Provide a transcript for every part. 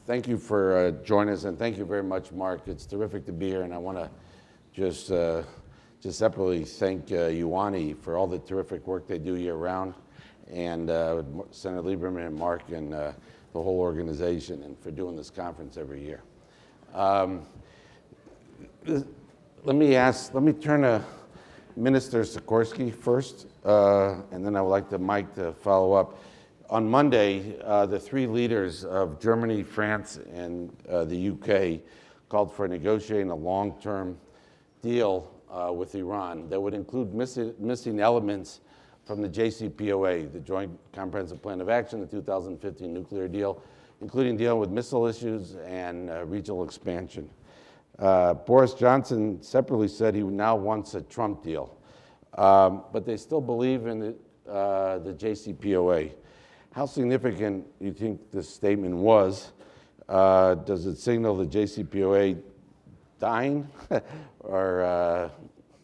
Thank you for joining us, and thank you very much, Mark. It's terrific to be here, and I want to just separately thank Ioanni for all the terrific work they do year-round, and Senator Lieberman and Mark and the whole organization, and for doing this conference every year. Let me turn to Minister Sikorski first, and then I would like Mike to follow up. On Monday, the three leaders of Germany, France, and the UK called for negotiating a long-term deal with Iran that would include missing elements from the JCPOA, the Joint Comprehensive Plan of Action, the 2015 nuclear deal, including dealing with missile issues and regional expansion. Boris Johnson separately said he now wants a Trump deal, but they still believe in the JCPOA. How significant do you think this statement was? Does it signal the JCPOA dying? Or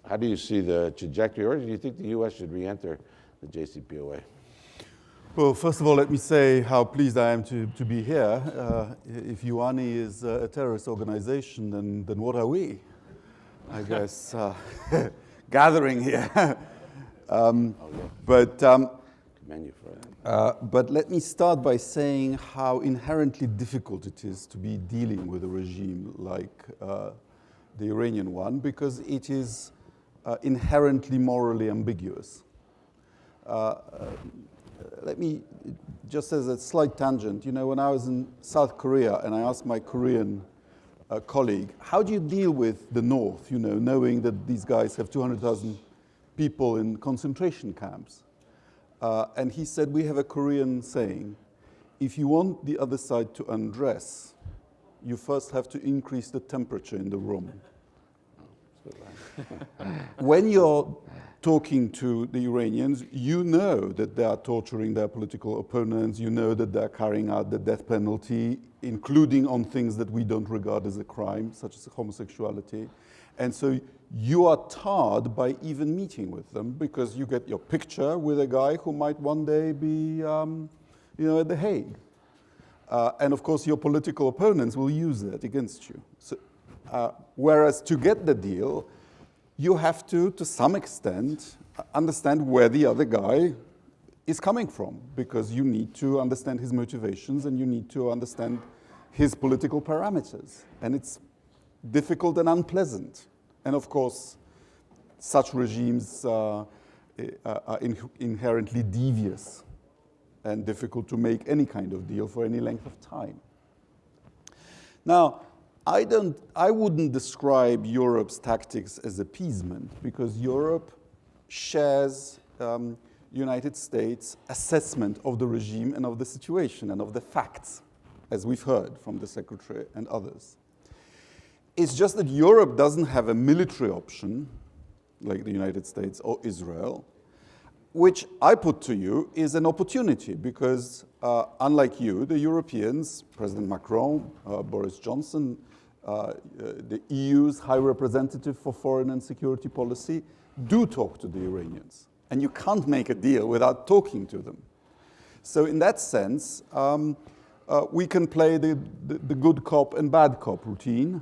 how do you see the trajectory? Or do you think the U.S. should re-enter the JCPOA? Well, first of all, let me say how pleased I am to be here. If Ioanni is a terrorist organization, then what are we? I guess gathering here. But let me start by saying how inherently difficult it is to be dealing with a regime like the Iranian one, because it is inherently morally ambiguous. Let me, just as a slight tangent, when I was in South Korea and I asked my Korean colleague, how do you deal with the North, knowing that these guys have 200,000 people in concentration camps? And he said, we have a Korean saying, if you want the other side to undress, you first have to increase the temperature in the room. When you're talking to the Iranians, you know that they are torturing their political opponents, you know that they're carrying out the death penalty, including on things that we don't regard as a crime, such as homosexuality. And so you are tarred by even meeting with them, because you get your picture with a guy who might one day be at The Hague. And of course, your political opponents will use that against you. So, whereas to get the deal, you have to some extent, understand where the other guy is coming from, because you need to understand his motivations and you need to understand his political parameters. And it's difficult and unpleasant. And of course, such regimes are inherently devious and difficult to make any kind of deal for any length of time. Now, I wouldn't describe Europe's tactics as appeasement, because Europe shares United States' assessment of the regime and of the situation and of the facts, as we've heard from the Secretary and others. It's just that Europe doesn't have a military option, like the United States or Israel, which I put to you is an opportunity, because unlike you, the Europeans, President Macron, Boris Johnson, the EU's High Representative for Foreign and Security Policy, do talk to the Iranians. And you can't make a deal without talking to them. So in that sense, we can play the good cop and bad cop routine,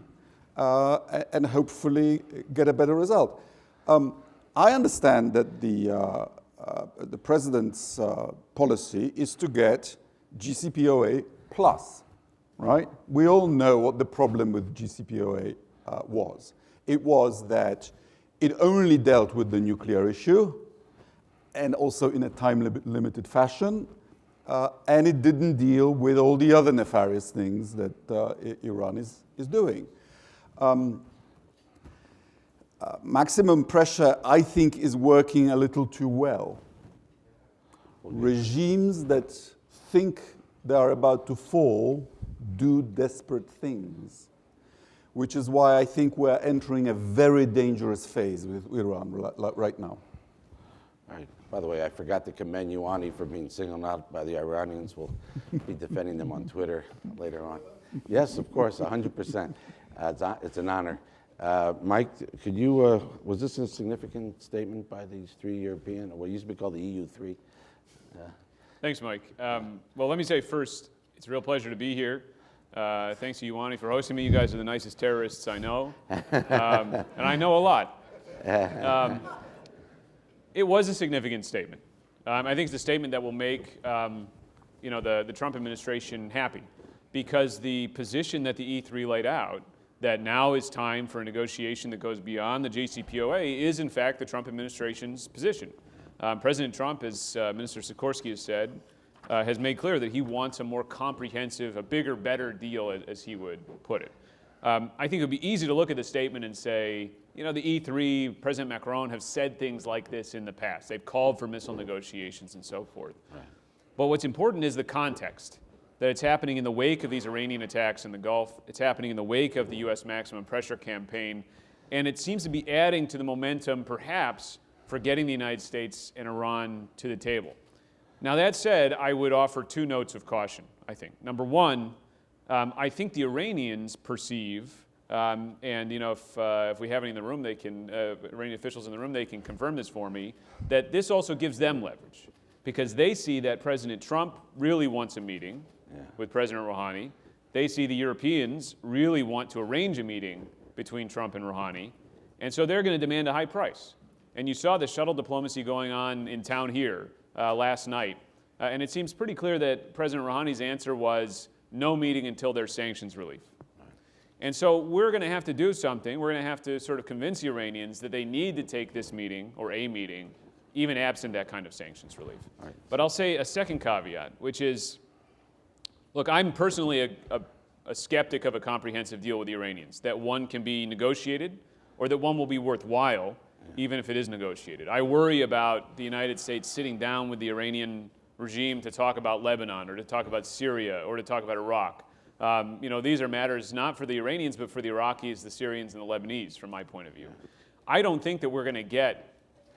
and hopefully get a better result. I understand that the president's policy is to get JCPOA plus, right? We all know what the problem with JCPOA was. It was that it only dealt with the nuclear issue, and also in a time-limited fashion, and it didn't deal with all the other nefarious things that Iran is doing. Maximum pressure, I think, is working a little too well. Regimes that think they are about to fall do desperate things, which is why I think we're entering a very dangerous phase with Iran right now. Right. By the way, I forgot to commend Ioanni for being singled out by the Iranians. We'll be defending them on Twitter later on. Yes, of course, 100%. It's an honor. Mike, could you, was this a significant statement by these three European, or what used to be called the EU3? Thanks, Mike. Well, let me say first, it's a real pleasure to be here. Thanks to Ioanni for hosting me. You guys are the nicest terrorists I know, and I know a lot. It was a significant statement. I think it's a statement that will make the Trump administration happy, because the position that the E3 laid out, that now is time for a negotiation that goes beyond the JCPOA, is in fact the Trump administration's position. President Trump, as Minister Sikorski has said, has made clear that he wants a more comprehensive, a bigger, better deal, as he would put it. I think it would be easy to look at the statement and say, the E3, President Macron have said things like this in the past. They've called for missile negotiations and so forth. Right. But what's important is the context, that it's happening in the wake of these Iranian attacks in the Gulf. It's happening in the wake of the U.S. maximum pressure campaign. And it seems to be adding to the momentum, perhaps, for getting the United States and Iran to the table. Now, that said, I would offer two notes of caution, I think. Number one, I think the Iranians perceive, and if we have any in the room, they can, Iranian officials in the room, they can confirm this for me, that this also gives them leverage, because they see that President Trump really wants a meeting with President Rouhani. They see the Europeans really want to arrange a meeting between Trump and Rouhani, and so they're going to demand a high price. And you saw the shuttle diplomacy going on in town here last night, and it seems pretty clear that President Rouhani's answer was no meeting until there's sanctions relief. And so we're going to have to do something. We're going to have to sort of convince the Iranians that they need to take this meeting, or a meeting, even absent that kind of sanctions relief. Right. But I'll say a second caveat, which is, look, I'm personally a skeptic of a comprehensive deal with the Iranians, that one can be negotiated or that one will be worthwhile, even if it is negotiated. I worry about the United States sitting down with the Iranian regime to talk about Lebanon, or to talk about Syria, or to talk about Iraq. These are matters not for the Iranians, but for the Iraqis, the Syrians, and the Lebanese, from my point of view. I don't think that we're going to get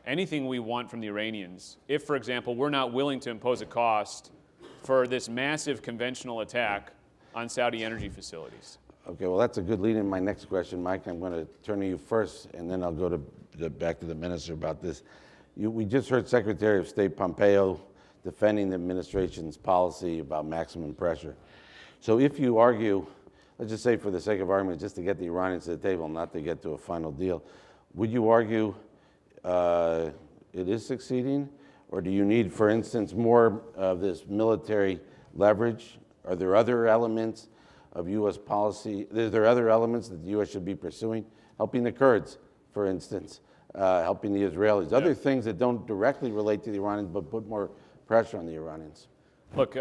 anything we want from the Iranians if, for example, we're not willing to impose a cost for this massive conventional attack on Saudi energy facilities. Okay, well, that's a good lead in my next question, Mike. I'm going to turn to you first, and then I'll go back to the minister about this. We just heard Secretary of State Pompeo defending the administration's policy about maximum pressure. So if you argue, let's just say for the sake of argument, just to get the Iranians to the table, not to get to a final deal, would you argue it is succeeding? Or do you need, for instance, more of this military leverage? Are there other elements of U.S. policy? Are there other elements that the U.S. should be pursuing? Helping the Kurds, for instance, helping the Israelis. Other things that don't directly relate to the Iranians, but put more pressure on the Iranians. Look,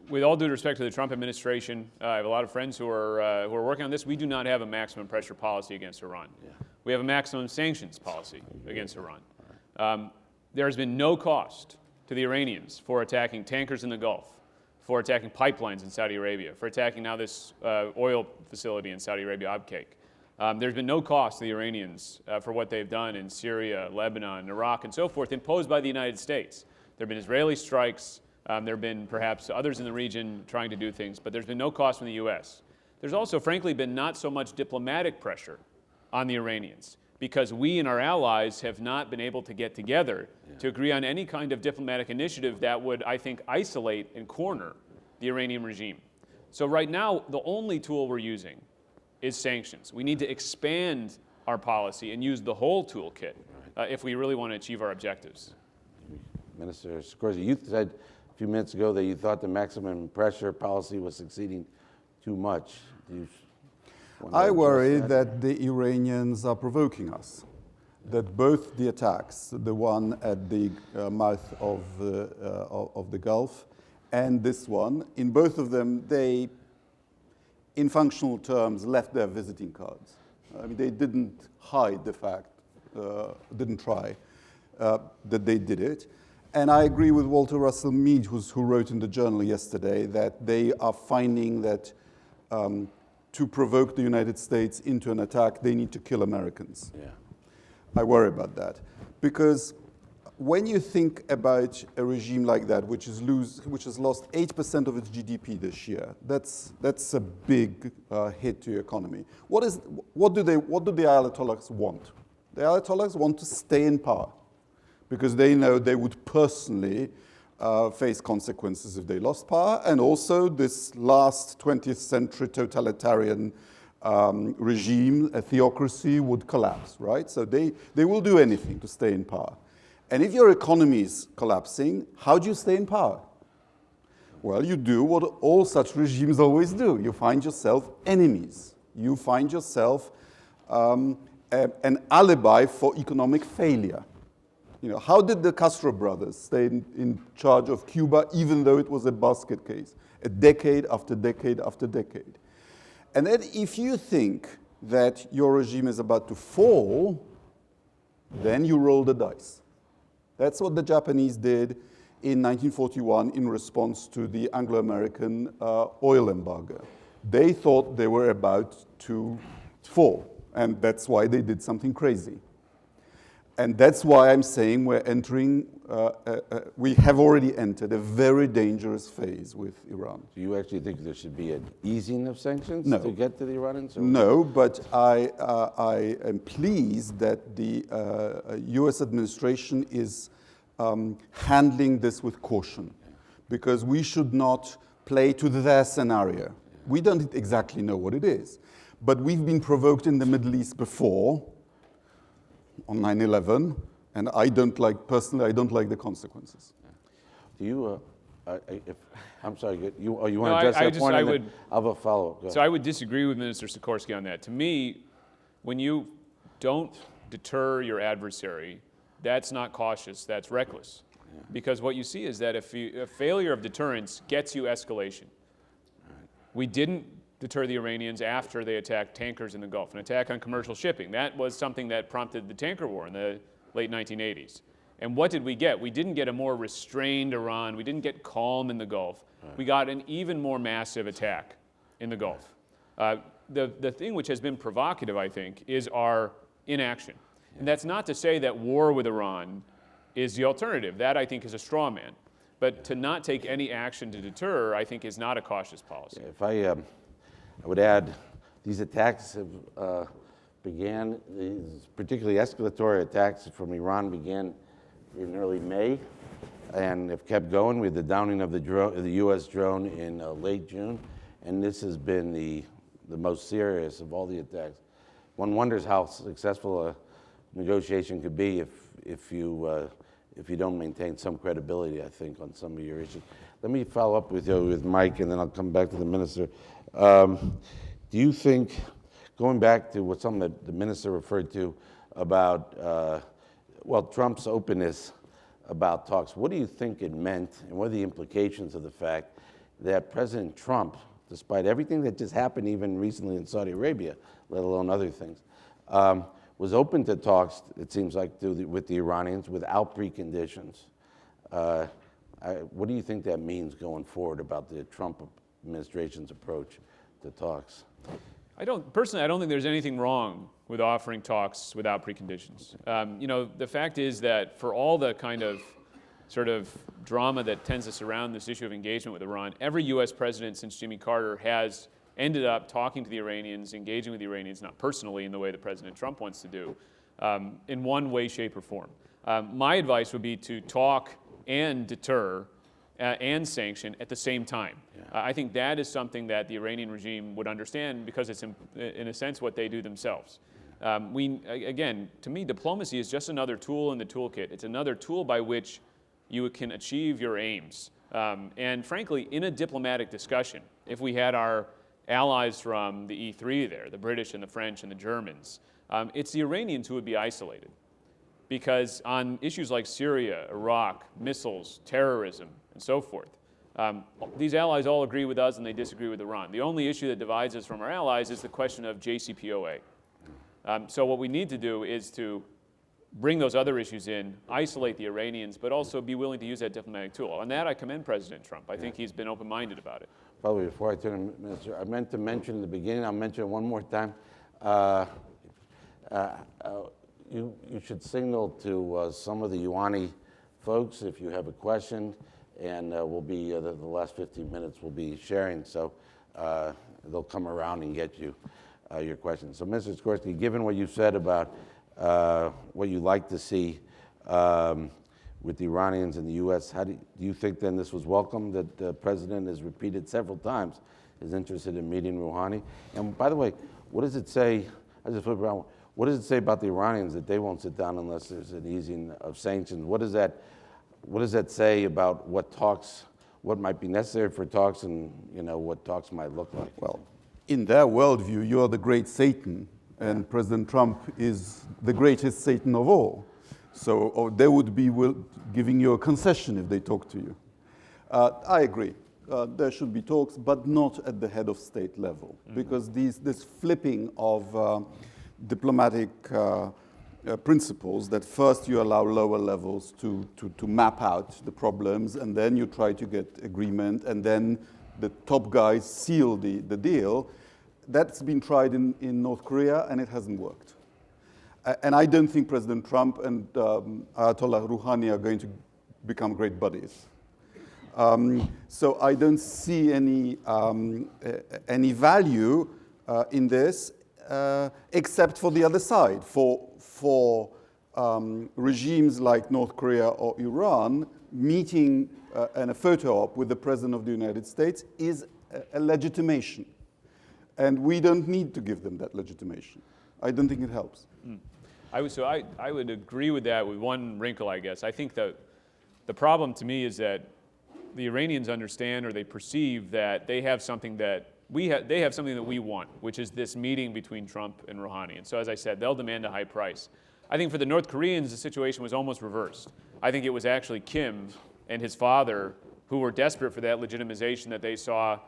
with all due respect to the Trump administration, I have a lot of friends who are working on this. We do not have a maximum pressure policy against Iran. Yeah. We have a maximum sanctions policy against Iran. There has been no cost to the Iranians for attacking tankers in the Gulf, for attacking pipelines in Saudi Arabia, for attacking now this oil facility in Saudi Arabia, Abqaiq. There's been no cost to the Iranians for what they've done in Syria, Lebanon, Iraq, and so forth, imposed by the United States. There have been Israeli strikes. There have been perhaps others in the region trying to do things, but there's been no cost from the U.S. There's also, frankly, been not so much diplomatic pressure on the Iranians, because we and our allies have not been able to get together to agree on any kind of diplomatic initiative that would, I think, isolate and corner the Iranian regime. So right now, the only tool we're using is sanctions. We need to expand our policy and use the whole toolkit if we really want to achieve our objectives. Minister Sikorski, you said a few minutes ago that you thought the maximum pressure policy was succeeding too much. Do you I worry that the Iranians are provoking us, that both the attacks, the one at the mouth of the Gulf and this one, in both of them, they, in functional terms, left their visiting cards. I mean, they didn't hide the fact, didn't try, that they did it. And I agree with Walter Russell Mead, who wrote in the Journal yesterday, that they are finding that to provoke the United States into an attack, they need to kill Americans. Yeah. I worry about that. Because when you think about a regime like that, which has lost 8% of its GDP this year, that's a big hit to your economy. What do the Ayatollahs want? The Ayatollahs want to stay in power, because they know they would personally face consequences if they lost power, and also this last 20th century totalitarian regime, a theocracy, would collapse, right? So they will do anything to stay in power. And if your economy is collapsing, how do you stay in power? Well, you do what all such regimes always do. You find yourself enemies. You find yourself an alibi for economic failure. You know, how did the Castro brothers stay in charge of Cuba even though it was a basket case, a decade after decade after decade? And then if you think that your regime is about to fall, then you roll the dice. That's what the Japanese did in 1941 in response to the Anglo-American oil embargo. They thought they were about to fall, and that's why they did something crazy. And that's why I'm saying we're entering, we have already entered a very dangerous phase with Iran. Do you actually think there should be an easing of sanctions No. to get to the Iranians? Or? No, but I am pleased that the US administration is handling this with caution, because we should not play to their scenario. We don't exactly know what it is, but we've been provoked in the Middle East before, on 9/11, and personally, I don't like the consequences. Do you, I'm sorry, you want to address that point? I'll have a follow-up. So I would disagree with Minister Sikorski on that. To me, when you don't deter your adversary, that's not cautious, that's reckless. Yeah. Because what you see is that a failure of deterrence gets you escalation. Right. We didn't deter the Iranians after they attacked tankers in the Gulf, an attack on commercial shipping. That was something that prompted the tanker war in the late 1980s. And what did we get? We didn't get a more restrained Iran. We didn't get calm in the Gulf. Right. We got an even more massive attack in the Gulf. The thing which has been provocative, I think, is our inaction. Yeah. And that's not to say that war with Iran is the alternative. That, I think, is a straw man. But to not take any action to deter, I think, is not a cautious policy. Yeah, if I would add, these attacks have these particularly escalatory attacks from Iran began in early May and have kept going. We had the downing of the U.S. drone in late June, and this has been the most serious of all the attacks. One wonders how successful a negotiation could be if you don't maintain some credibility, I think, on some of your issues. Let me follow up with Mike, and then I'll come back to the minister. Do you think, going back to something that the minister referred to about, Trump's openness about talks, what do you think it meant, and what are the implications of the fact that President Trump, despite everything that just happened even recently in Saudi Arabia, let alone other things, was open to talks, it seems like, with the Iranians without preconditions? What do you think that means going forward about the Trump administration's approach to talks? Personally, I don't think there's anything wrong with offering talks without preconditions. The fact is that for all the kind of sort of drama that tends to surround this issue of engagement with Iran, every U.S. president since Jimmy Carter has ended up talking to the Iranians, engaging with the Iranians, not personally in the way that President Trump wants to do, in one way, shape, or form. My advice would be to talk and deter and sanction at the same time. Yeah. I think that is something that the Iranian regime would understand, because it's in a sense what they do themselves. Again, to me, diplomacy is just another tool in the toolkit. It's another tool by which you can achieve your aims. And frankly, in a diplomatic discussion, if we had our allies from the E3 there, the British and the French and the Germans, it's the Iranians who would be isolated. Because on issues like Syria, Iraq, missiles, terrorism, and so forth, these allies all agree with us and they disagree with Iran. The only issue that divides us from our allies is the question of JCPOA. So what we need to do is to bring those other issues in, isolate the Iranians, but also be willing to use that diplomatic tool. On that, I commend President Trump. I think he's been open-minded about it. Probably before I turn to the minister, I meant to mention in the beginning, I'll mention it one more time. You should signal to some of the Ioani folks if you have a question, and we'll be, the last 15 minutes we'll be sharing, so they'll come around and get you your questions. So, Mr. Sikorski, given what you said about what you'd like to see with the Iranians and the U.S. Do you think then this was welcome, that the president has repeated several times is interested in meeting Rouhani? And by the way, what does it say, I just flip around, what does it say about the Iranians that they won't sit down unless there's an easing of sanctions? What does that say about what might be necessary for talks and what talks might look like? Well, in their worldview, you are the great Satan, and President Trump is the greatest Satan of all. So they would be giving you a concession if they talk to you. I agree. There should be talks, but not at the head of state level, because this flipping of diplomatic principles, that first you allow lower levels to map out the problems, and then you try to get agreement, and then the top guys seal the deal. That's been tried in North Korea, and it hasn't worked. And I don't think President Trump and Ayatollah Rouhani are going to become great buddies. So I don't see any value in this, except for the other side. For regimes like North Korea or Iran, meeting and a photo op with the President of the United States is a legitimation. And we don't need to give them that legitimation. I don't think it helps. I would agree with that with one wrinkle, I guess. I think that the problem to me is that the Iranians understand, or they perceive, that they have something that they have something that we want, which is this meeting between Trump and Rouhani. And so, as I said, they'll demand a high price. I think for the North Koreans, the situation was almost reversed. I think it was actually Kim and his father who were desperate for that legitimization that they saw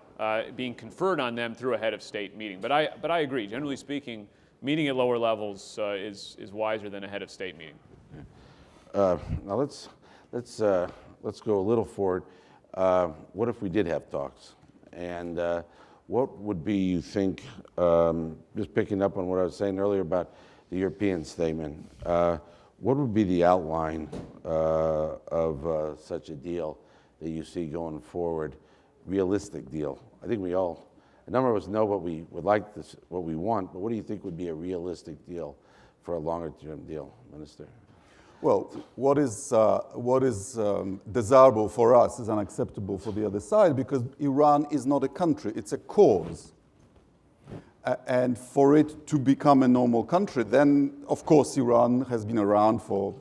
being conferred on them through a head of state meeting. But I agree. Generally speaking, meeting at lower levels is wiser than a head of state meeting. Now let's go a little forward. What if we did have talks? And what would be, you think, just picking up on what I was saying earlier about the European statement, what would be the outline of such a deal that you see going forward, realistic deal? I think a number of us know what we would like, what we want, but what do you think would be a realistic deal for a longer-term deal, Minister? Well, what is desirable for us is unacceptable for the other side, because Iran is not a country, it's a cause. And for it to become a normal country, then, of course, Iran has been around for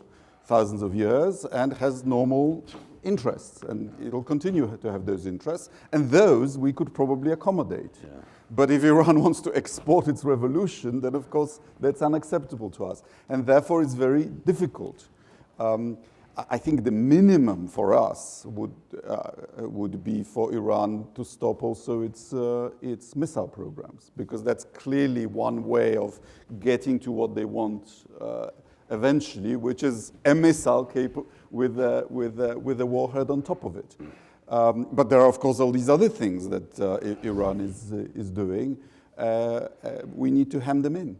thousands of years and has normal interests, and it'll continue to have those interests, and those we could probably accommodate. Yeah. But if Iran wants to export its revolution, then of course that's unacceptable to us, and therefore it's very difficult. I think the minimum for us would be for Iran to stop also its missile programs, because that's clearly one way of getting to what they want eventually, which is a missile capable with a warhead on top of it. But there are, of course, all these other things that Iran is doing. We need to hem them in.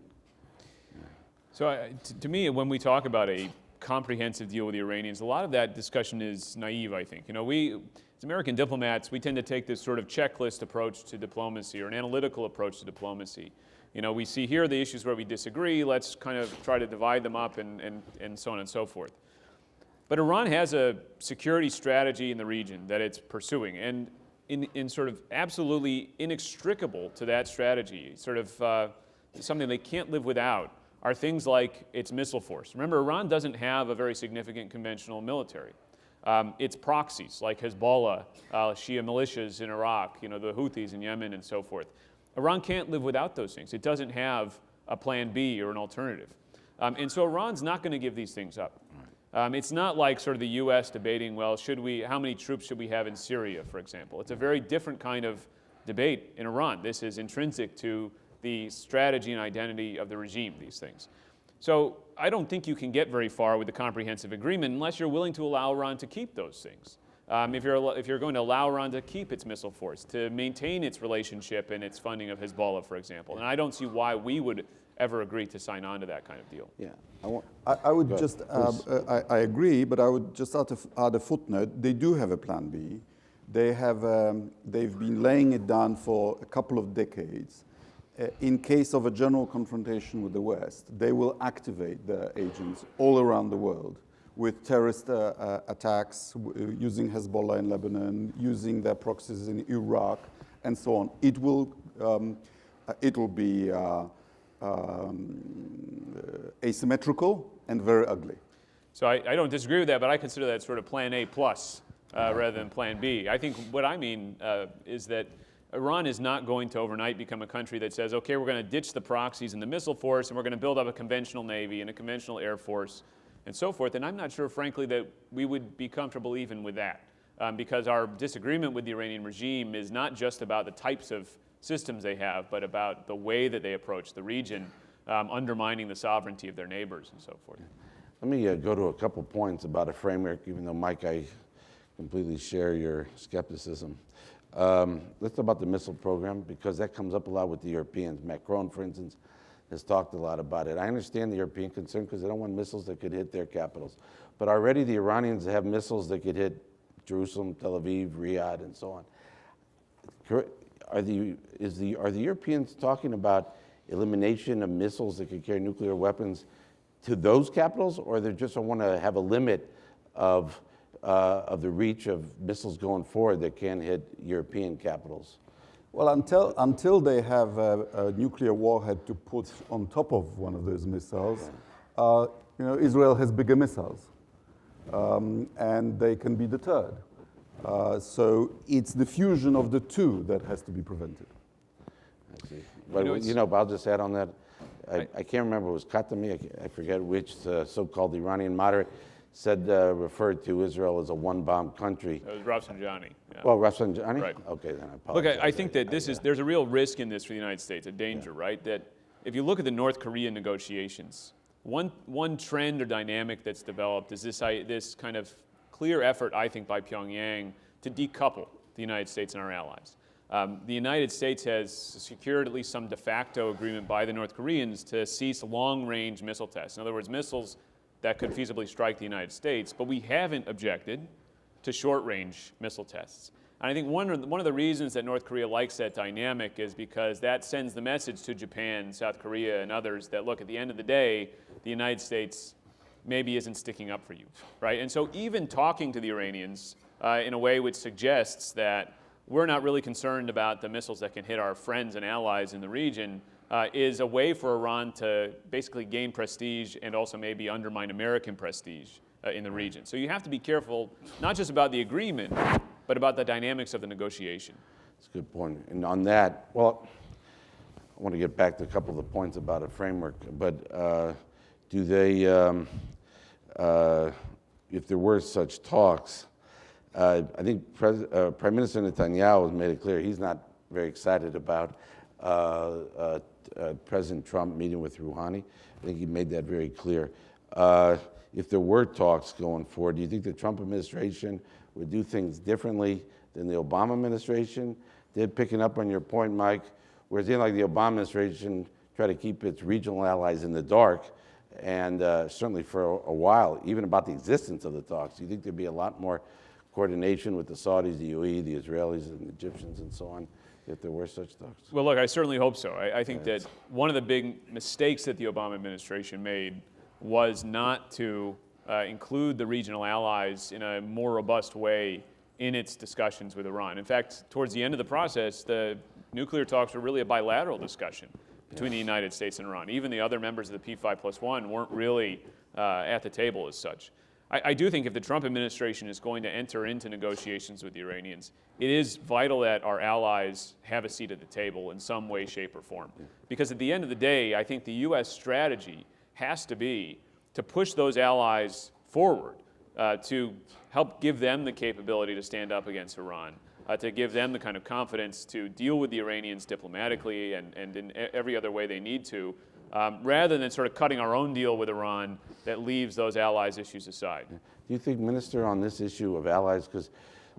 So to me, when we talk about a comprehensive deal with the Iranians, a lot of that discussion is naive, I think. We, as American diplomats, we tend to take this sort of checklist approach to diplomacy, or an analytical approach to diplomacy. We see here the issues where we disagree, let's kind of try to divide them up and so on and so forth. But Iran has a security strategy in the region that it's pursuing, and in sort of absolutely inextricable to that strategy, sort of something they can't live without, are things like its missile force. Remember, Iran doesn't have a very significant conventional military. Its proxies, like Hezbollah, Shia militias in Iraq, the Houthis in Yemen, and so forth. Iran can't live without those things. It doesn't have a plan B or an alternative. And so Iran's not going to give these things up. It's not like sort of the U.S. debating, well, how many troops should we have in Syria, for example. It's a very different kind of debate in Iran. This is intrinsic to the strategy and identity of the regime, these things. So I don't think you can get very far with the comprehensive agreement unless you're willing to allow Iran to keep those things. If you're going to allow Iran to keep its missile force, to maintain its relationship and its funding of Hezbollah, for example. And I don't see why we would ever agree to sign on to that kind of deal. Yeah, I would just, I agree, but I would just add a footnote. They do have a plan B. They've been laying it down for a couple of decades. In case of a general confrontation with the West, they will activate their agents all around the world with terrorist attacks, using Hezbollah in Lebanon, using their proxies in Iraq, and so on. It will be asymmetrical and very ugly. So I don't disagree with that, but I consider that sort of plan A plus rather than plan B. I think what I mean is that Iran is not going to overnight become a country that says, okay, we're going to ditch the proxies and the missile force, and we're going to build up a conventional navy and a conventional air force and so forth. And I'm not sure, frankly, that we would be comfortable even with that, because our disagreement with the Iranian regime is not just about the types of systems they have, but about the way that they approach the region, undermining the sovereignty of their neighbors and so forth. Let me go to a couple points about a framework, even though, Mike, I completely share your skepticism. Let's talk about the missile program, because that comes up a lot with the Europeans. Macron, for instance, has talked a lot about it. I understand the European concern because they don't want missiles that could hit their capitals. But already the Iranians have missiles that could hit Jerusalem, Tel Aviv, Riyadh, and so on. Are the Europeans talking about elimination of missiles that could carry nuclear weapons to those capitals, or they just want to have a limit of the reach of missiles going forward that can hit European capitals? Well, until they have a nuclear warhead to put on top of one of those missiles, Israel has bigger missiles, and they can be deterred. So it's the fusion of the two that has to be prevented. I see. But I'll just add on that. I can't remember, it was Khatami, I forget which so-called Iranian moderate referred to Israel as a one-bomb country. It was Rafsanjani. Yeah. Well, Rafsanjani? Right. Okay, then I apologize. Look, I think that there's a real risk in this for the United States, a danger, right? That if you look at the North Korean negotiations, one trend or dynamic that's developed is this kind of clear effort, I think, by Pyongyang to decouple the United States and our allies. The United States has secured at least some de facto agreement by the North Koreans to cease long-range missile tests. In other words, missiles that could feasibly strike the United States, but we haven't objected to short-range missile tests. And I think one of the reasons that North Korea likes that dynamic is because that sends the message to Japan, South Korea, and others that, look, at the end of the day, the United States maybe isn't sticking up for you, right? And so even talking to the Iranians in a way which suggests that we're not really concerned about the missiles that can hit our friends and allies in the region is a way for Iran to basically gain prestige and also maybe undermine American prestige in the region. So you have to be careful, not just about the agreement, but about the dynamics of the negotiation. That's a good point. And on that, well, I want to get back to a couple of the points about a framework, but do they, if there were such talks, I think Prime Minister Netanyahu has made it clear he's not very excited about President Trump meeting with Rouhani. I think he made that very clear. If there were talks going forward, do you think the Trump administration would do things differently than the Obama administration did? Picking up on your point, Mike, whereas like the Obama administration tried to keep its regional allies in the dark, and certainly for a while, even about the existence of the talks, do you think there'd be a lot more coordination with the Saudis, the UAE, the Israelis, and the Egyptians, and so on, if there were such talks? Well, look, I certainly hope so. I think that one of the big mistakes that the Obama administration made was not to include the regional allies in a more robust way in its discussions with Iran. In fact, towards the end of the process, the nuclear talks were really a bilateral discussion between the United States and Iran. Even the other members of the P5+1 weren't really at the table as such. I do think if the Trump administration is going to enter into negotiations with the Iranians, it is vital that our allies have a seat at the table in some way, shape, or form. Because at the end of the day, I think the U.S. strategy has to be to push those allies forward, to help give them the capability to stand up against Iran, to give them the kind of confidence to deal with the Iranians diplomatically and in every other way they need to, rather than sort of cutting our own deal with Iran that leaves those allies' issues aside. Do you think, Minister, on this issue of allies, because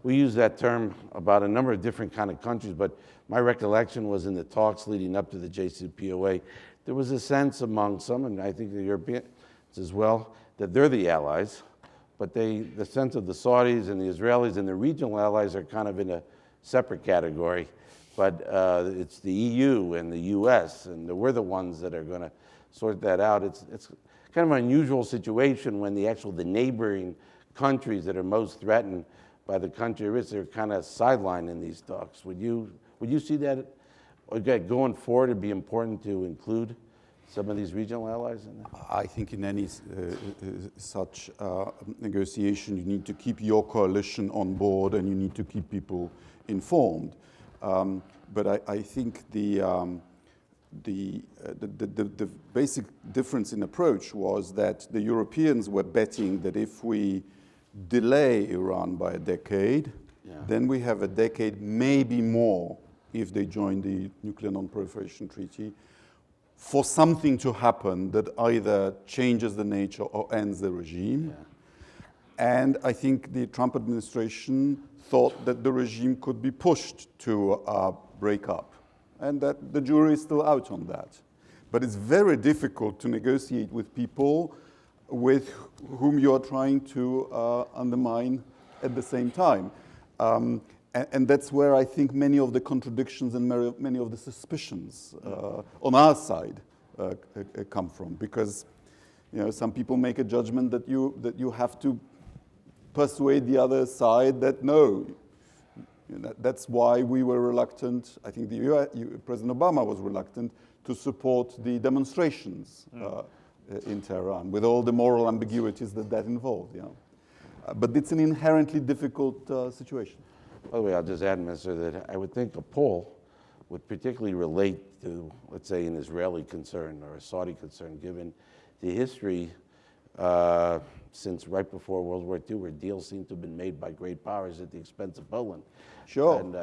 we use that term about a number of different kind of countries, but my recollection was in the talks leading up to the JCPOA, there was a sense among some, and I think the Europeans as well, that they're the allies, but the sense of the Saudis and the Israelis and the regional allies are kind of in a separate category. But it's the EU and the US, and we're the ones that are going to sort that out. It's kind of an unusual situation when the neighboring countries that are most threatened by the country are kind of sidelined in these talks. Would you see that, again, going forward, it'd be important to include some of these regional allies in that? I think in any such negotiation, you need to keep your coalition on board and you need to keep people informed. But I think the basic difference in approach was that the Europeans were betting that if we delay Iran by a decade, then we have a decade, maybe more, if they join the Nuclear Non-Proliferation Treaty, for something to happen that either changes the nature or ends the regime. And I think the Trump administration thought that the regime could be pushed to break up, and that the jury is still out on that. But it's very difficult to negotiate with people with whom you are trying to undermine at the same time. And that's where I think many of the contradictions and many of the suspicions on our side come from, because some people make a judgment that you have to persuade the other side that no. That's why we were reluctant. I think President Obama was reluctant to support the demonstrations in Tehran, with all the moral ambiguities that involved. But it's an inherently difficult situation. By the way, I'll just add, Minister, that I would think a poll would particularly relate to, let's say, an Israeli concern or a Saudi concern, given the history since right before World War II, where deals seem to have been made by great powers at the expense of Poland. Sure. And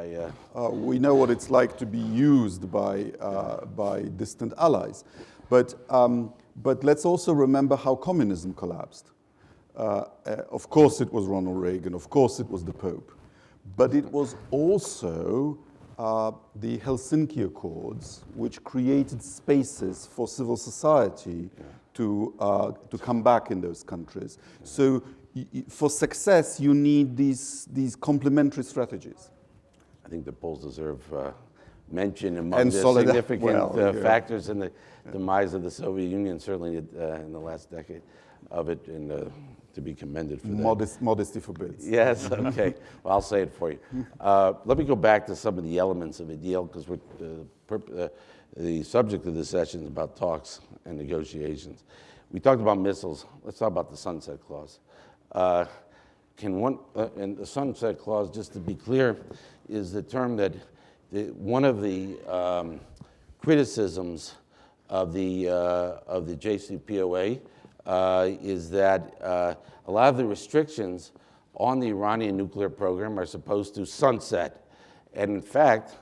we know what it's like to be used by distant allies. But let's also remember how communism collapsed. Of course it was Ronald Reagan, of course it was the Pope. But it was also the Helsinki Accords, which created spaces for civil society to come back in those countries. So for success, you need these complementary strategies. I think the polls deserve mention among the significant factors in the demise of the Soviet Union, certainly in the last decade of it, and to be commended for that. Modesty forbids. Yes, okay. Well, I'll say it for you. Let me go back to some of the elements of a deal, because the subject of this session is about talks and negotiations. We talked about missiles. Let's talk about the sunset clause. And the sunset clause, just to be clear, is the term that one of the criticisms of the JCPOA is that a lot of the restrictions on the Iranian nuclear program are supposed to sunset. And in fact,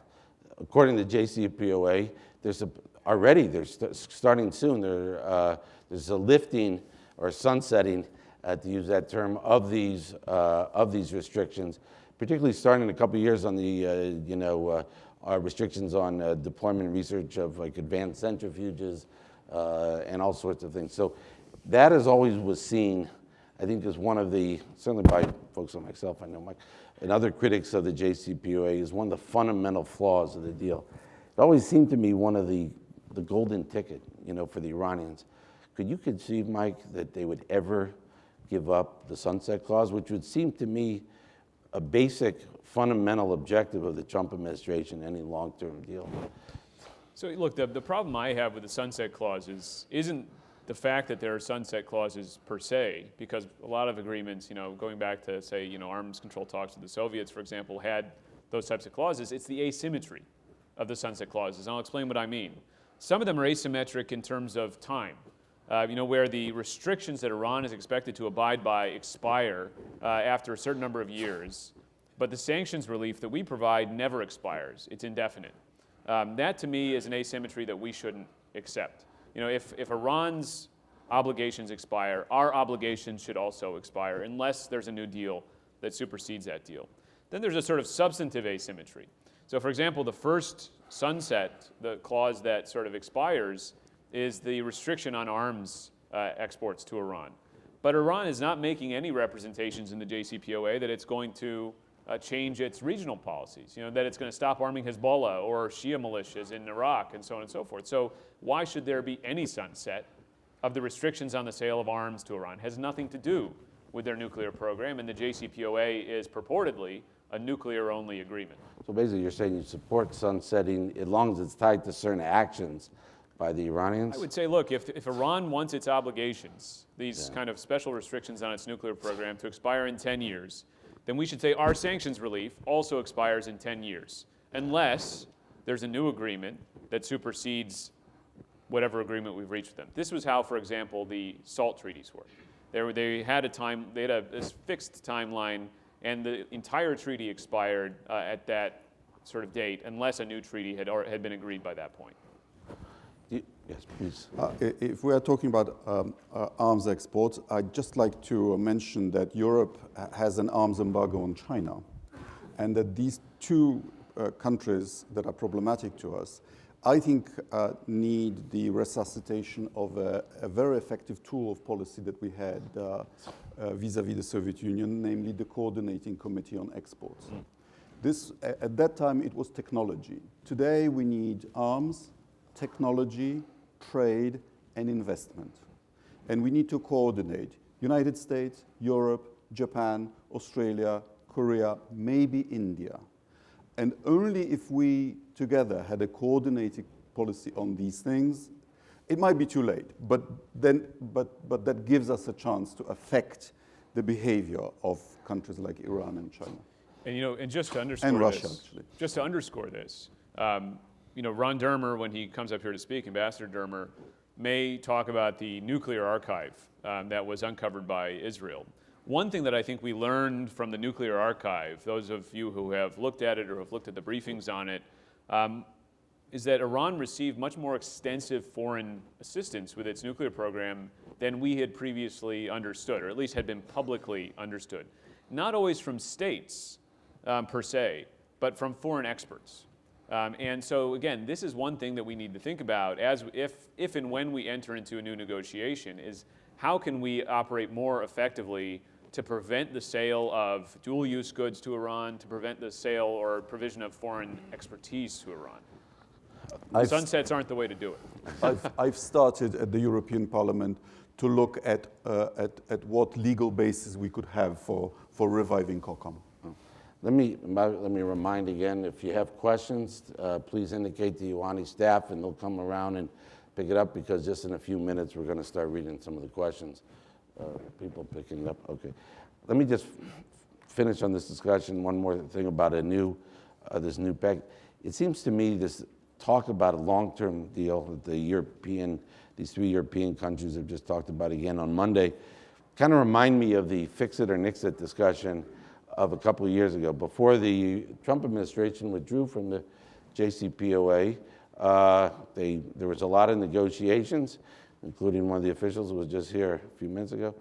according to JCPOA, starting soon, there's a lifting or sunsetting, to use that term, of these restrictions, particularly starting in a couple of years on the restrictions on deployment and research of like advanced centrifuges and all sorts of things. So that as always was seen, I think, as one of the, certainly by folks like myself, I know Mike, and other critics of the JCPOA, is one of the fundamental flaws of the deal. It always seemed to me one of the golden ticket, for the Iranians. Could you conceive, Mike, that they would ever give up the sunset clause, which would seem to me a basic fundamental objective of the Trump administration, any long-term deal? So look, the problem I have with the sunset clauses isn't the fact that there are sunset clauses per se, because a lot of agreements, going back to, say, arms control talks with the Soviets, for example, had those types of clauses. It's the asymmetry of the sunset clauses. And I'll explain what I mean. Some of them are asymmetric in terms of time, where the restrictions that Iran is expected to abide by expire after a certain number of years, but the sanctions relief that we provide never expires. It's indefinite. That, to me, is an asymmetry that we shouldn't accept. If Iran's obligations expire, our obligations should also expire, unless there's a new deal that supersedes that deal. Then there's a sort of substantive asymmetry. So, for example, the first sunset, the clause that sort of expires, is the restriction on arms exports to Iran. But Iran is not making any representations in the JCPOA that it's going to change its regional policies, that it's going to stop arming Hezbollah or Shia militias in Iraq and so on and so forth. So why should there be any sunset of the restrictions on the sale of arms to Iran? It has nothing to do with their nuclear program, and the JCPOA is purportedly a nuclear-only agreement. So basically you're saying you support sunsetting as long as it's tied to certain actions by the Iranians? I would say, look, if Iran wants its obligations, these kind of special restrictions on its nuclear program, to expire in 10 years, then we should say our sanctions relief also expires in 10 years, unless there's a new agreement that supersedes whatever agreement we've reached with them. This was how, for example, the SALT treaties worked. They had a fixed timeline, and the entire treaty expired at that sort of date, unless a new treaty had been agreed by that point. Yes, please. If we are talking about arms exports, I'd just like to mention that Europe has an arms embargo on China, and that these two countries that are problematic to us, I think, need the resuscitation of a very effective tool of policy that we had vis-à-vis the Soviet Union, namely the Coordinating Committee on Exports. At that time, it was technology. Today, we need arms, technology, trade, and investment. And we need to coordinate United States, Europe, Japan, Australia, Korea, maybe India. And only if we together had a coordinated policy on these things, it might be too late, but that gives us a chance to affect the behavior of countries like Iran and China. And just to underscore And this, Russia, actually. Just to underscore this, Ron Dermer, when he comes up here to speak, Ambassador Dermer, may talk about the nuclear archive that was uncovered by Israel. One thing that I think we learned from the nuclear archive, those of you who have looked at it or have looked at the briefings on it, is that Iran received much more extensive foreign assistance with its nuclear program than we had previously understood, or at least had been publicly understood. Not always from states per se, but from foreign experts. And so again, this is one thing that we need to think about if and when we enter into a new negotiation, is how can we operate more effectively to prevent the sale of dual-use goods to Iran, to prevent the sale or provision of foreign expertise to Iran. Sunsets aren't the way to do it. I've started at the European Parliament to look at what legal basis we could have for reviving COCOM. Let me remind again, if you have questions, please indicate to Ioanni's staff and they'll come around and pick it up, because just in a few minutes we're going to start reading some of the questions. People picking it up, okay. Let me just finish on this discussion. One more thing about this new pact. It seems to me this talk about a long-term deal that these three European countries have just talked about again on Monday, kind of remind me of the fix-it-or-nix-it discussion of a couple of years ago. Before the Trump administration withdrew from the JCPOA, there was a lot of negotiations, including one of the officials who was just here a few minutes ago,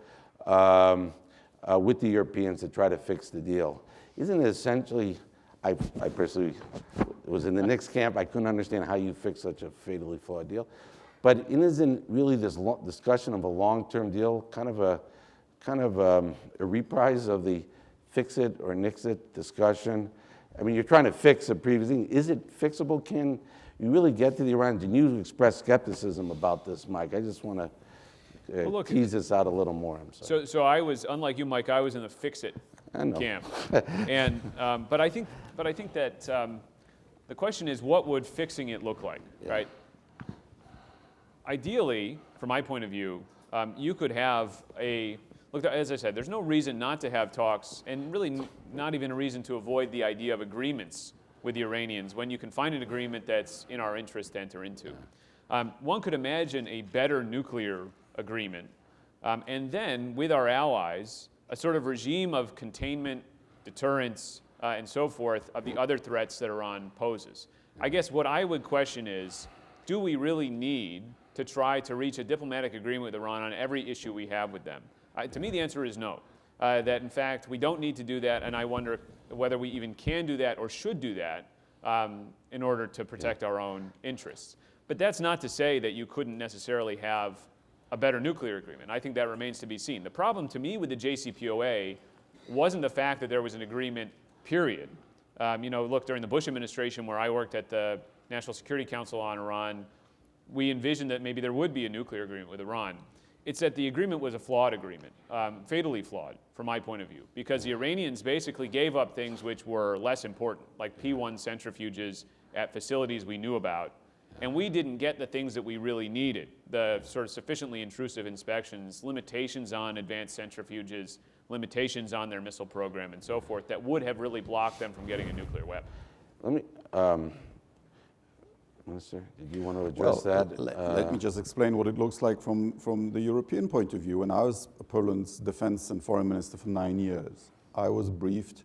with the Europeans to try to fix the deal. Isn't it essentially, I personally was in the Nix camp, I couldn't understand how you fix such a fatally flawed deal. But isn't really this discussion of a long-term deal kind of a reprise of the fix-it-or-nix-it discussion? I mean, you're trying to fix a previous thing. Is it fixable? Can you really get to the Iranians? And you express skepticism about this, Mike. I just want to tease this out a little more. I'm sorry. So I was, unlike you, Mike, I was in the fix-it camp. But I think that the question is, what would fixing it look like, right? Ideally, from my point of view, you could have look, as I said, there's no reason not to have talks, and really not even a reason to avoid the idea of agreements with the Iranians when you can find an agreement that's in our interest to enter into. One could imagine a better nuclear agreement, and then with our allies, a sort of regime of containment, deterrence, and so forth of the other threats that Iran poses. I guess what I would question is, do we really need to try to reach a diplomatic agreement with Iran on every issue we have with them? To me, the answer is no. That in fact, we don't need to do that, and I wonder whether we even can do that or should do that in order to protect our own interests. But that's not to say that you couldn't necessarily have a better nuclear agreement. I think that remains to be seen. The problem to me with the JCPOA wasn't the fact that there was an agreement period. Look, during the Bush administration, where I worked at the National Security Council on Iran, we envisioned that maybe there would be a nuclear agreement with Iran. It's that the agreement was a flawed agreement, fatally flawed from my point of view, because the Iranians basically gave up things which were less important, like P1 centrifuges at facilities we knew about, and we didn't get the things that we really needed, the sort of sufficiently intrusive inspections, limitations on advanced centrifuges, limitations on their missile program, and so forth, that would have really blocked them from getting a nuclear weapon. Let me, Minister, did you want to address that? Let me just explain what it looks like from the European point of view. When I was Poland's defense and foreign minister for 9 years, I was briefed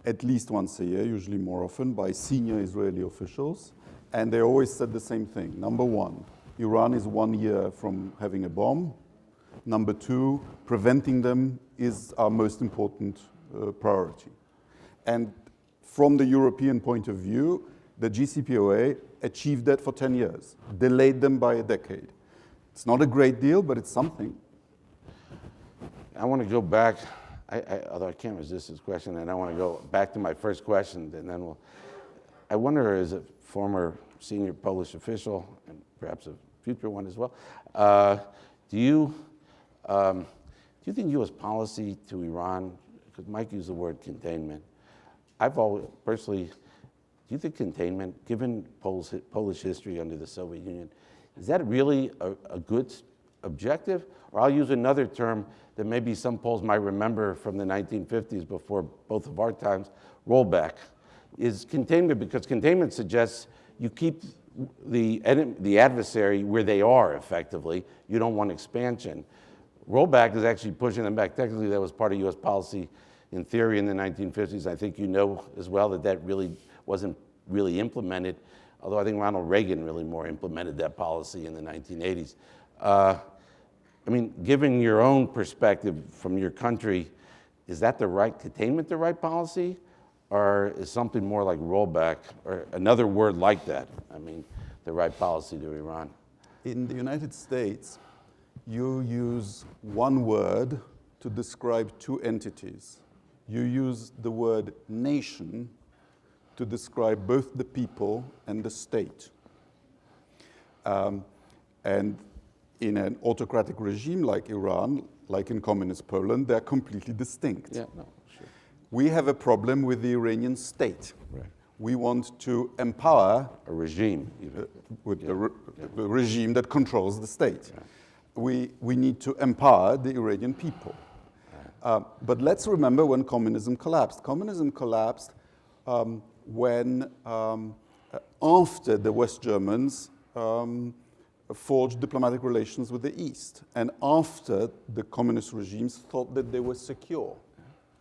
at least once a year, usually more often, by senior Israeli officials, and they always said the same thing. Number one, Iran is 1 year from having a bomb. Number two, preventing them is our most important priority. And from the European point of view, the JCPOA achieved that for 10 years, delayed them by a decade. It's not a great deal, but it's something. I want to go back, although I can't resist this question, and I want to go back to my first question, and then I wonder, as a former senior Polish official, and perhaps a future one as well, do you think U.S. policy to Iran, because Mike used the word containment, I've always, personally, do you think containment, given Polish history under the Soviet Union, is that really a good objective? Or I'll use another term that maybe some Poles might remember from the 1950s before both of our times, rollback. Is containment, because containment suggests you keep the adversary where they are effectively. You don't want expansion. Rollback is actually pushing them back. Technically, that was part of U.S. policy in theory in the 1950s. I think you know as well that really wasn't really implemented, although I think Ronald Reagan really more implemented that policy in the 1980s. I mean, given your own perspective from your country, is that the right containment, the right policy? Or is something more like rollback, or another word like that, I mean, the right policy to Iran? In the United States, you use one word to describe two entities. You use the word nation to describe both the people and the state. And in an autocratic regime like Iran, like in communist Poland, they're completely distinct. Yeah, no, sure. We have a problem with the Iranian state. Right. We want to empower A regime. with the regime that controls the state. Yeah. We need to empower the Iranian people. But let's remember when communism collapsed. Communism collapsed when, after the West Germans forged diplomatic relations with the East, and after the communist regimes thought that they were secure,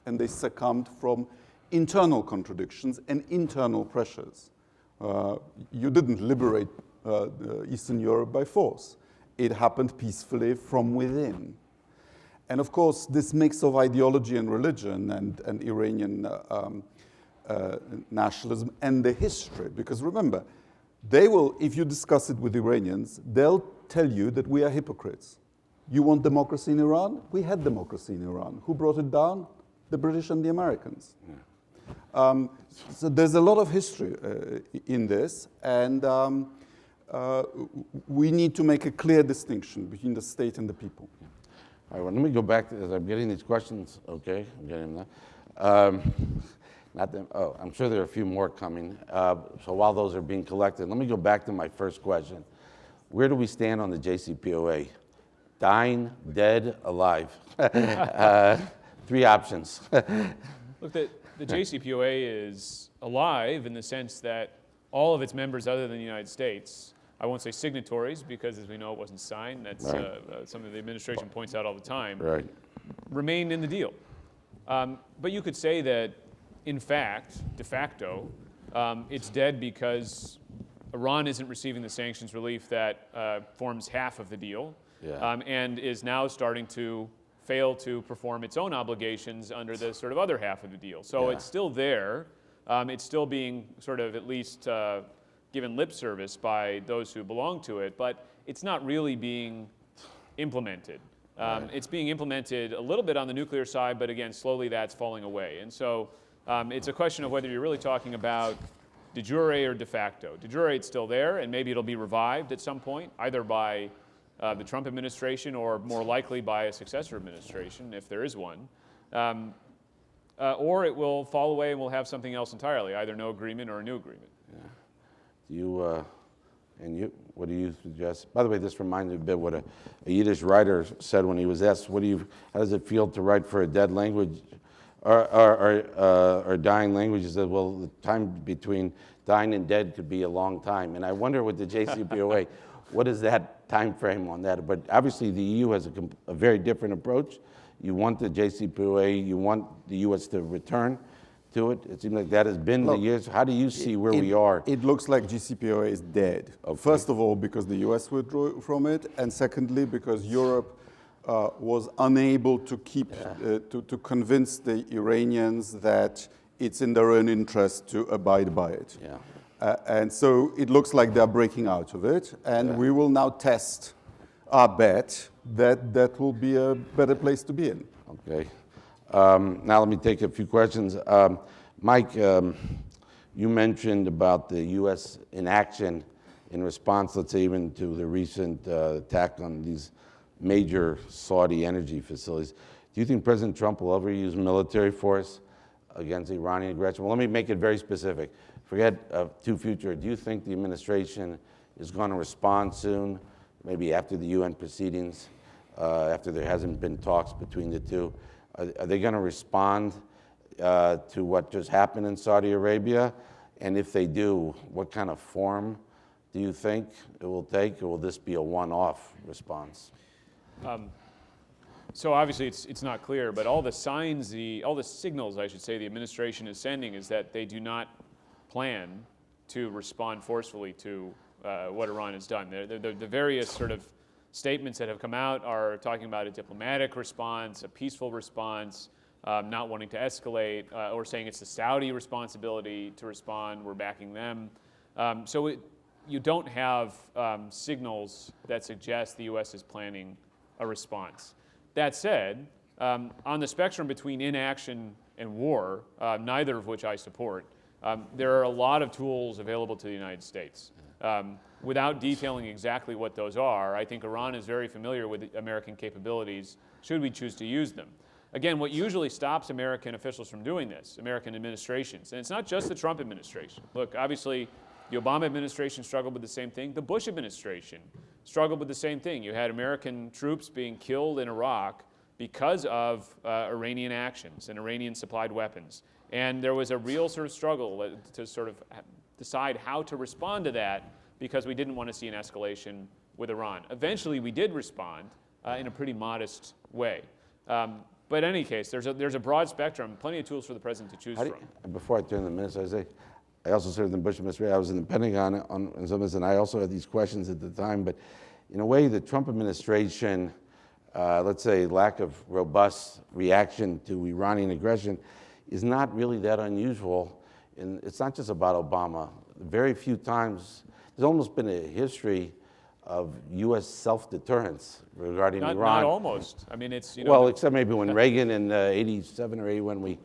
and they succumbed from internal contradictions and internal pressures. You didn't liberate Eastern Europe by force. It happened peacefully from within. And of course, this mix of ideology and religion and Iranian nationalism and the history, because remember, they will, if you discuss it with Iranians, they'll tell you that we are hypocrites. You want democracy in Iran? We had democracy in Iran. Who brought it down? The British and the Americans. Yeah. So there's a lot of history in this, and we need to make a clear distinction between the state and the people. All right, well, let me go back to, as I'm getting these questions, okay, I'm getting them. I'm sure there are a few more coming. So while those are being collected, let me go back to my first question. Where do we stand on the JCPOA? Dying, dead, alive? 3 options. Look, the JCPOA is alive in the sense that all of its members other than the United States, I won't say signatories because as we know it wasn't signed, that's right. Something the administration points out all the time, right. Remained in the deal. But you could say that, in fact, de facto, it's dead because Iran isn't receiving the sanctions relief that forms half of the deal, yeah. And is now starting to fail to perform its own obligations under the sort of other half of the deal. So yeah. it's still there. It's still being sort of at least given lip service by those who belong to it, but it's not really being implemented. Right. It's being implemented a little bit on the nuclear side, but again, slowly that's falling away. And so It's a question of whether you're really talking about de jure or de facto. De jure, it's still there, and maybe it'll be revived at some point, either by the Trump administration or more likely by a successor administration, if there is one. Or it will fall away and we'll have something else entirely, either no agreement or a new agreement. Yeah. Do you, what do you suggest? By the way, this reminds me a bit what a Yiddish writer said when he was asked, how does it feel to write for a dead language or dying language? He said, well, the time between dying and dead could be a long time. And I wonder with the JCPOA, what is that time frame on that? But obviously the EU has a very different approach. You want the JCPOA, you want the US to return to it. It seems like that has been the years. How do you see where we are? It looks like JCPOA is dead. Okay. First of all, because the US withdrew from it, and secondly, because Europe was unable to to convince the Iranians that it's in their own interest to abide by it. Yeah. And so it looks like they're breaking out of it, and we will now test our bet that that will be a better place to be in. Okay. Now let me take a few questions. Mike, you mentioned about the U.S. inaction in response, let's say, even to the recent attack on these major Saudi energy facilities. Do you think President Trump will ever use military force against Iranian aggression? Well, let me make it very specific. Forget to future. Do you think the administration is going to respond soon, maybe after the UN proceedings, after there hasn't been talks between the two? Are they going to respond to what just happened in Saudi Arabia? And if they do, what kind of form do you think it will take, or will this be a one-off response? So obviously it's not clear, but all the signs, all the signals, I should say, the administration is sending is that they do not plan to respond forcefully to what Iran has done. The various sort of statements that have come out are talking about a diplomatic response, a peaceful response, not wanting to escalate, or saying it's the Saudi responsibility to respond, we're backing them. You don't have signals that suggest the U.S. is planning a response. That said, on the spectrum between inaction and war, neither of which I support, there are a lot of tools available to the United States. Without detailing exactly what those are, I think Iran is very familiar with American capabilities, should we choose to use them. Again, what usually stops American officials from doing this, American administrations, and it's not just the Trump administration. Look, obviously, the Obama administration struggled with the same thing. The Bush administration struggled with the same thing. You had American troops being killed in Iraq because of Iranian actions and Iranian-supplied weapons. And there was a real sort of struggle to sort of decide how to respond to that, because we didn't want to see an escalation with Iran. Eventually, we did respond in a pretty modest way. But in any case, there's a broad spectrum, plenty of tools for the president to choose from. Before I turn to the minister, I also served in the Bush administration. I was in the Pentagon on some of this, and I also had these questions at the time. But in a way, the Trump administration, let's say, lack of robust reaction to Iranian aggression is not really that unusual. And it's not just about Obama. Very few times, there's almost been a history of U.S. self-deterrence regarding Iran. Not almost. I mean, it's, well, except maybe when Reagan in 87 or 81, we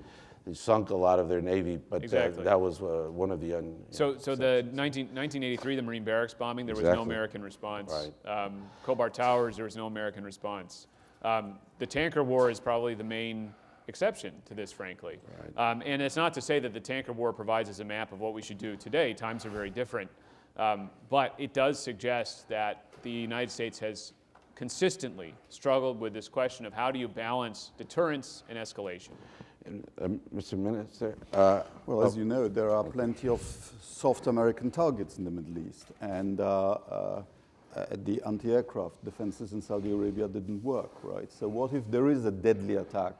sunk a lot of their Navy, but exactly. That was one of the So the 1983, the Marine barracks bombing, there was no American response. Right. Khobar Towers, there was no American response. The tanker war is probably the main exception to this, frankly. Right. And it's not to say that the tanker war provides us a map of what we should do today. Times are very different. But it does suggest that the United States has consistently struggled with this question of how do you balance deterrence and escalation. And, Mr. Minister? Well, as you know, there are plenty of soft American targets in the Middle East, and the anti-aircraft defenses in Saudi Arabia didn't work, right? So what if there is a deadly attack,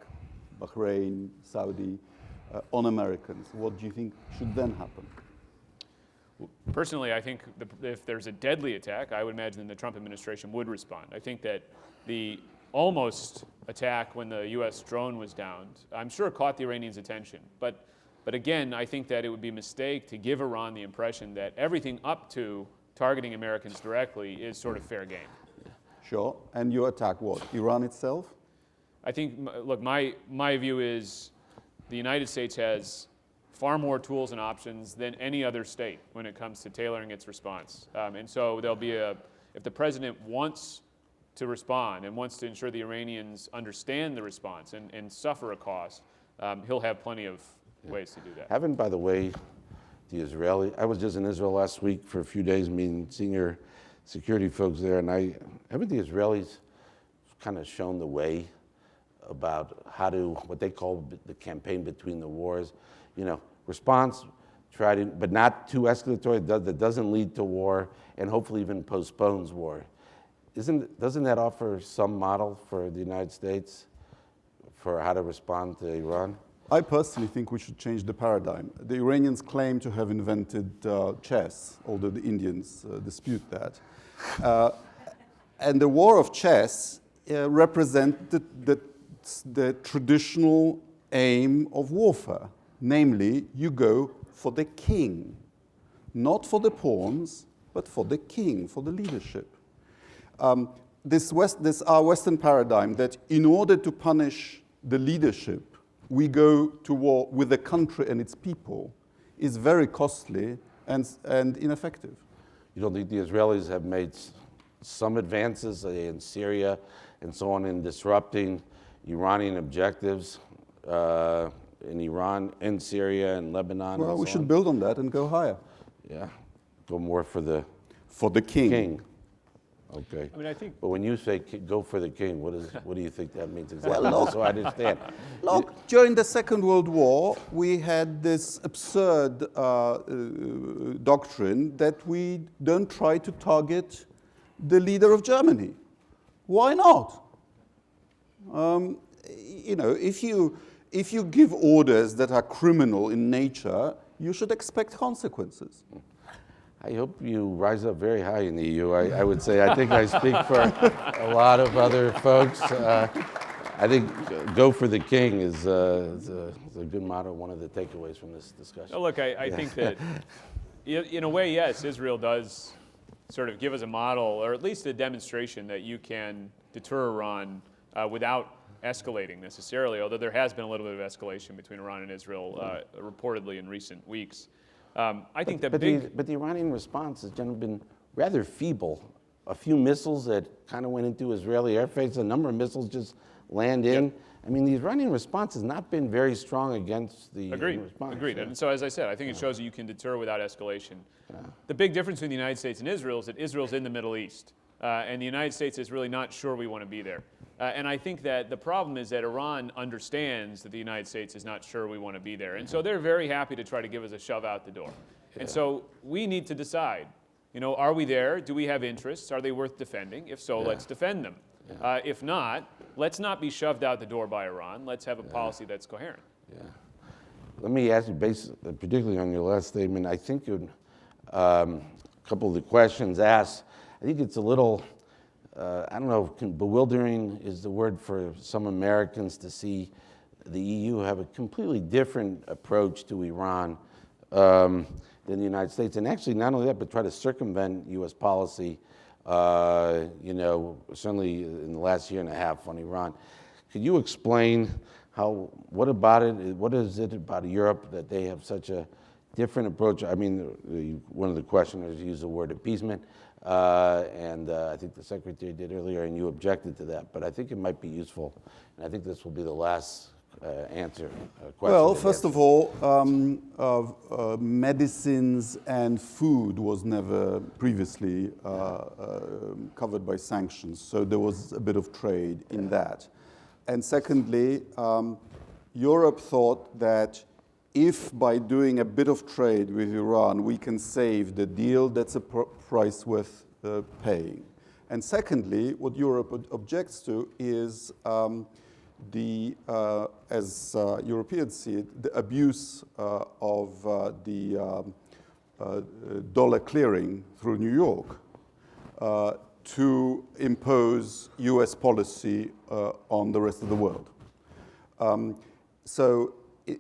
Bahrain, Saudi, on Americans? What do you think should then happen? Personally, I think if there's a deadly attack, I would imagine the Trump administration would respond. I think that the almost attack when the U.S. drone was downed, I'm sure caught the Iranians' attention. But again, I think that it would be a mistake to give Iran the impression that everything up to targeting Americans directly is sort of fair game. Sure. And you attack what? Iran itself? I think, look, my view is the United States has far more tools and options than any other state when it comes to tailoring its response. And so there'll be if the president wants to respond and wants to ensure the Iranians understand the response and suffer a cost, he'll have plenty of ways to do that. Haven't, by the way, I was just in Israel last week for a few days meeting senior security folks there, and haven't the Israelis kind of shown the way about how to, what they call the campaign between the wars, response, but not too escalatory, that doesn't lead to war, and hopefully even postpones war. Doesn't that offer some model for the United States for how to respond to Iran? I personally think we should change the paradigm. The Iranians claim to have invented chess, although the Indians dispute that. And the war of chess represented the traditional aim of warfare. Namely, you go for the king, not for the pawns, but for the king, for the leadership. This our Western paradigm that in order to punish the leadership, we go to war with the country and its people is very costly and ineffective. You don't think the Israelis have made some advances in Syria and so on in disrupting Iranian objectives in Iran, in Syria, and Lebanon? Well, and we so should on? build on that and go higher. Yeah, go more for the king. king. Okay. I mean, I think. But when you say go for the king, what do you think that means exactly? Well, look, so I understand. Look, during the Second World War, we had this absurd doctrine that we don't try to target the leader of Germany. Why not? If you give orders that are criminal in nature, you should expect consequences. I hope you rise up very high in the EU. I would say, I think I speak for a lot of other folks. I think go for the king is a good motto, one of the takeaways from this discussion. No, look, I think that in a way, yes, Israel does sort of give us a model, or at least a demonstration that you can deter Iran without escalating necessarily, although there has been a little bit of escalation between Iran and Israel reportedly in recent weeks. I think but the Iranian response has generally been rather feeble. A few missiles that kind of went into Israeli airspace, a number of missiles just land in. Yep. I mean, the Iranian response has not been very strong against the response. Agreed. Yeah. And so, as I said, I think it shows that you can deter without escalation. Yeah. The big difference between the United States and Israel is that Israel's in the Middle East, and the United States is really not sure we want to be there. And I think that the problem is that Iran understands that the United States is not sure we want to be there. And so they're very happy to try to give us a shove out the door. Yeah. And so we need to decide, are we there? Do we have interests? Are they worth defending? If so, let's defend them. Yeah. If not, let's not be shoved out the door by Iran. Let's have a policy that's coherent. Yeah. Let me ask you, particularly on your last statement, I think a couple of the questions asked, I think it's a little, I don't know, bewildering is the word for some Americans to see the EU have a completely different approach to Iran than the United States. And actually, not only that, but try to circumvent U.S. policy, certainly in the last year and a half on Iran. Could you explain what is it about Europe that they have such a different approach? I mean, one of the questioners used the word appeasement. And I think the Secretary did earlier, and you objected to that. But I think it might be useful, and I think this will be the last question. Well, first of all, medicines and food was never previously covered by sanctions, so there was a bit of trade in that. And secondly, Europe thought that if by doing a bit of trade with Iran we can save the deal, that's a price worth paying. And secondly, what Europe objects to is as Europeans see it, the abuse of the dollar clearing through New York to impose US policy on the rest of the world.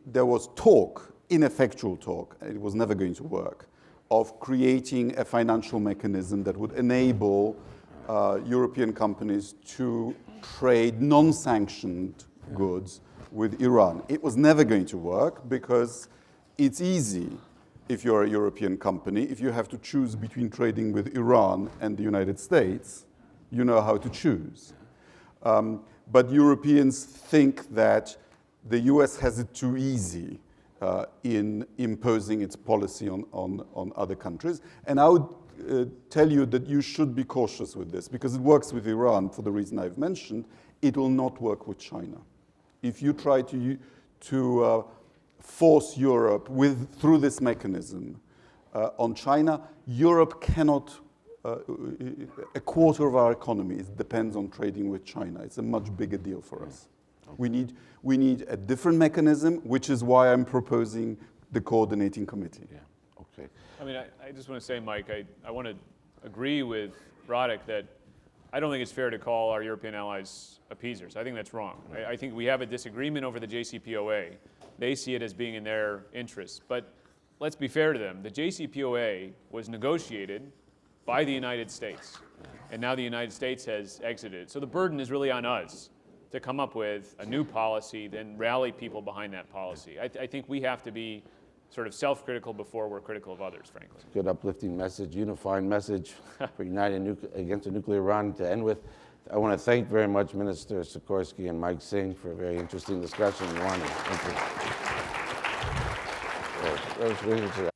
There was talk, ineffectual talk, it was never going to work, of creating a financial mechanism that would enable European companies to trade non-sanctioned goods with Iran. It was never going to work because it's easy if you're a European company. If you have to choose between trading with Iran and the United States, you know how to choose. But Europeans think that the US has it too easy in imposing its policy on other countries. And I would tell you that you should be cautious with this because it works with Iran for the reason I've mentioned. It will not work with China. If you try to force Europe through this mechanism on China, Europe cannot, a quarter of our economy depends on trading with China. It's a much bigger deal for us. Okay. We need a different mechanism, which is why I'm proposing the coordinating committee. Yeah. Okay. I mean, I just want to say, Mike, I want to agree with Radek that I don't think it's fair to call our European allies appeasers. I think that's wrong. I think we have a disagreement over the JCPOA. They see it as being in their interests. But let's be fair to them. The JCPOA was negotiated by the United States. And now the United States has exited. So the burden is really on us to come up with a new policy, then rally people behind that policy. I think we have to be sort of self-critical before we're critical of others, frankly. Good uplifting message, unifying message for united against a nuclear Iran to end with. I want to thank very much Minister Sikorski and Mike Singh for a very interesting discussion. Thank you.